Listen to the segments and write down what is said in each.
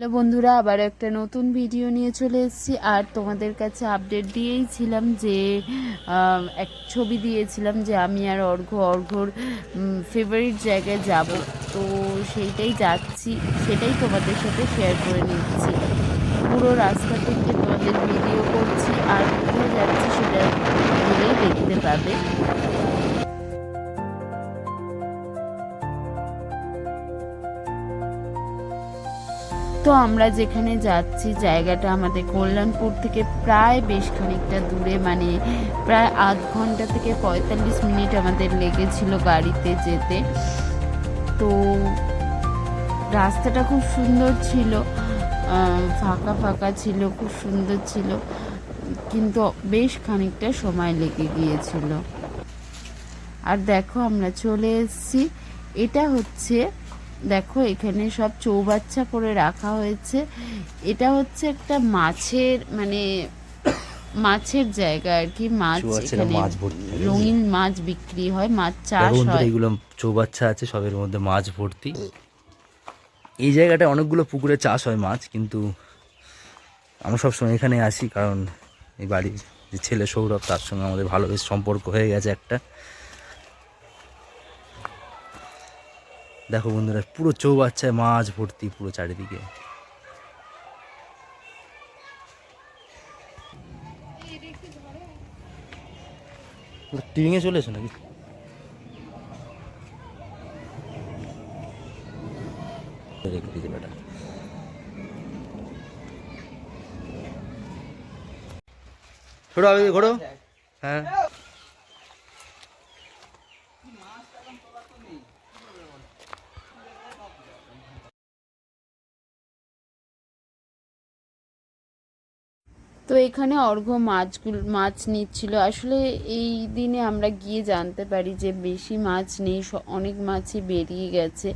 Hello বন্ধুরা, আবার একটা নতুন ভিডিও নিয়ে চলে এসেছি। আর তোমাদের কাছে আপডেট দিয়েইছিলাম যে এক ছবি দিয়েছিলাম যে আমি আর অর্ঘ্যর ফেভারিট জায়গায় যাব। তো সেইটাই যাচ্ছি, সেটাই তোমাদের সাথে শেয়ার করে নিচ্ছি। পুরো রাস্তা থেকে তোমাদের ভিডিও করছি, আর কোথায় যাচ্ছি সেটা গেলেই দেখতে পাবে। তো আমরা যেখানে যাচ্ছি জায়গাটা আমাদের কল্যাণপুর থেকে প্রায় বেশ খানিকটা দূরে, মানে প্রায় আধ ঘন্টা থেকে 45 মিনিট আমাদের লেগেছিল গাড়িতে যেতে। তো রাস্তাটা খুব সুন্দর ছিল, ফাঁকা ফাঁকা ছিল, খুব সুন্দর ছিল, কিন্তু বেশ খানিকটা সময় লেগে গিয়েছিল। আর দেখো আমরা চলে এসেছি। এটা হচ্ছে, দেখো এখানে সব চৌবাচ্চা করে রাখা হয়েছে। এটা হচ্ছে একটা মাছের, মানে মাছের জায়গা আর কি। মাছ এখানে রঙিন মাছ বিক্রি হয়, মাছ চাষ হয়। এগুলো চৌবাচ্চা আছে, সবের মধ্যে মাছ ভর্তি। এই জায়গাটা অনেকগুলো পুকুরে চাষ হয় মাছ, কিন্তু আমরা সবসময় এখানে আসি কারণ এই বাড়ির যে ছেলে সৌরভ, তার সঙ্গে আমাদের ভালো বেশ সম্পর্ক হয়ে গেছে একটা। দেখো বন্ধুরা, পুরো চৌবাচ্চায় মাছ ভর্তি পুরো চারিদিকে। টিভিংয়ে চলে এসো নাকি? ঘোরো ঘোরো। হ্যাঁ, তো এখানে অর্ঘ্য মাছ নিচ্ছিল। আসলে এই দিনে আমরা গিয়ে জানতে পারি যে বেশি মাছ নেই, অনেক মাছই বেরিয়ে গেছে।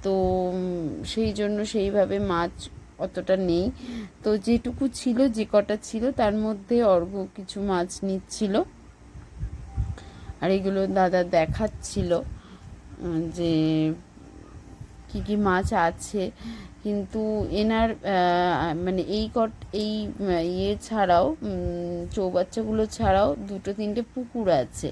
তো সেই জন্য সেইভাবে মাছ অতটা নেই। তো যেটুকু ছিল, যে কটা ছিল তার মধ্যে অর্ঘ্য কিছু মাছ নিচ্ছিল। আর এগুলো দাদা দেখাচ্ছিল যে কি কি মাছ আছে। কিন্তু এনার মানে এই ইয়ে ছাড়াও, চৌবাচ্চাগুলো ছাড়াও দুটো তিনটে পুকুর আছে।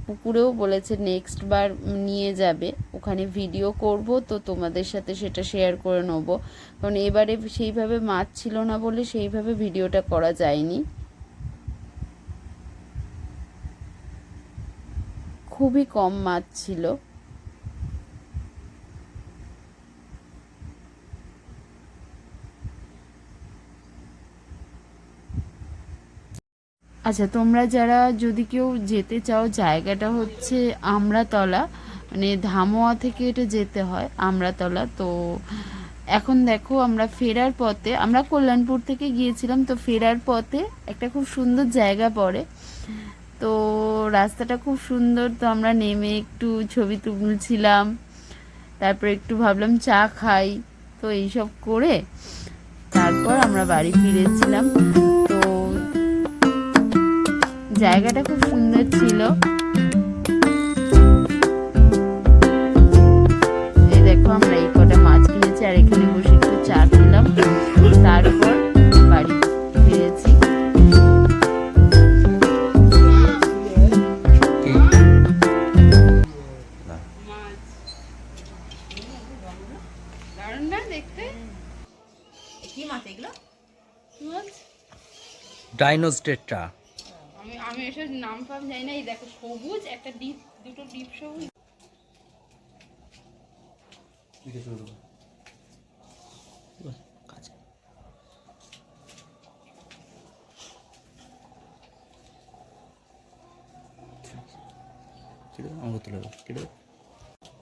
পুকুরেও বলেছে নেক্সট বার নিয়ে যাবে, ওখানে ভিডিও করব, তো তোমাদের সাথে সেটা শেয়ার করে নেবো। কারণ এবারে সেইভাবে মাছ ছিল না বলে সেইভাবে ভিডিওটা করা যায়নি। খুবই কম মাছ ছিল। আচ্ছা, তোমরা যারা যদি কেউ যেতে চাও, জায়গাটা হচ্ছে আমড়াতলা, মানে ধামোয়া থেকে এটা যেতে হয় আমড়াতলা। তো এখন দেখো আমরা ফেরার পথে, আমরা কল্যাণপুর থেকে গিয়েছিলাম, তো ফেরার পথে একটা খুব সুন্দর জায়গা পড়ে। তো রাস্তাটা খুব সুন্দর, তো আমরা নেমে একটু ছবি তুলছিলাম, তারপর একটু ভাবলাম চা খাই। তো এইসব করে তারপর আমরা বাড়ি ফিরেছিলাম। তো জায়গাটা খুব সুন্দর ছিল। এই দেখো আমরা এই কটা মাছ কিনেছি, আর এখানে বসে একটু চা খেলাম, তারপর বাড়ি ফিরেছি। ডাইনোস্টেটটা আমি এসব নাম ফাম জানি না। এই দেখো সবুজ একটা ডিপ, দুটো ডিপ সবুজ।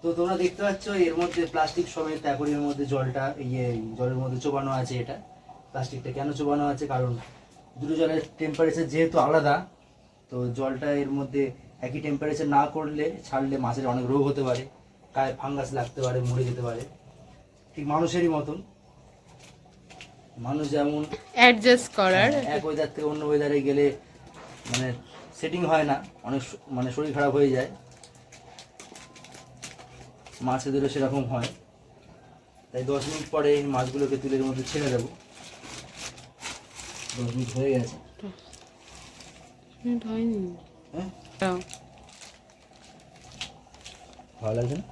তো তোমরা দেখতে পাচ্ছ এর মধ্যে প্লাস্টিক সমেত অ্যাকোরিয়ামের মধ্যে জলটা, জলের মধ্যে চোবানো আছে। এটা প্লাস্টিকটা কেন চোবানো আছে, কারণ দুটো জলের টেম্পারেচার যেহেতু আলাদা, তো জলটা এর মধ্যে একই টেম্পারেচার না করলে, ছাড়লে মাছের অনেক রোগ হতে পারে, গায়ে ফাঙ্গাস লাগতে পারে, মরে যেতে পারে। ঠিক মানুষেরই মতন, মানুষ যেমন অ্যাডজাস্ট করার, এক ওয়েদার থেকে অন্য ওয়েদারে গেলে মানে সেটিং হয় না, অনেক মানে শরীর খারাপ হয়ে যায়, মাছেদেরও সেরকম হয়। তাই 10 মিনিট পরে এই মাছগুলোকে তুলে এর মধ্যে ছেড়ে দেবো। 10 মিনিট হয়ে গেছে। হয়নি। হ্যাঁ, দাও। ভালো লাগছে না?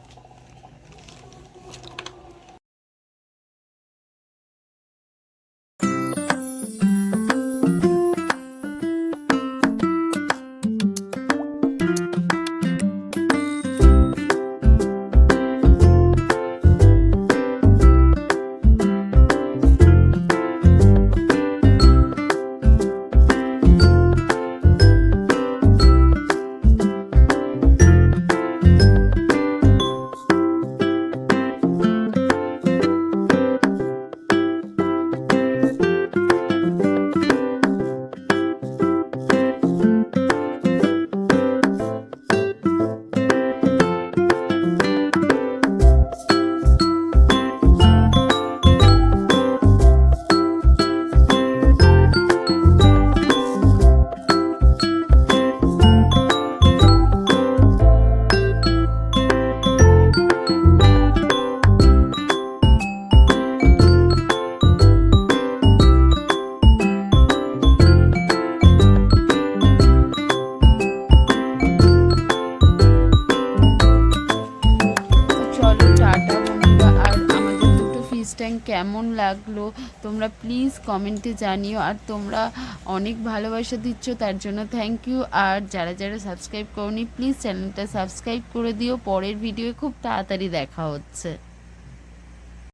চলো টাটা বন্ধুরা। আর আমাদের দুটো ফিশ ট্যাঙ্ক কেমন লাগলো তোমরা প্লিজ কমেন্টে জানিও। আর তোমরা অনেক ভালোবাসা দিচ্ছ, তার জন্য থ্যাংক ইউ। আর যারা যারা সাবস্ক্রাইব করনি প্লিজ চ্যানেলটা সাবস্ক্রাইব করে দিও। পরের ভিডিও খুব তাড়াতাড়ি দেখা হচ্ছে।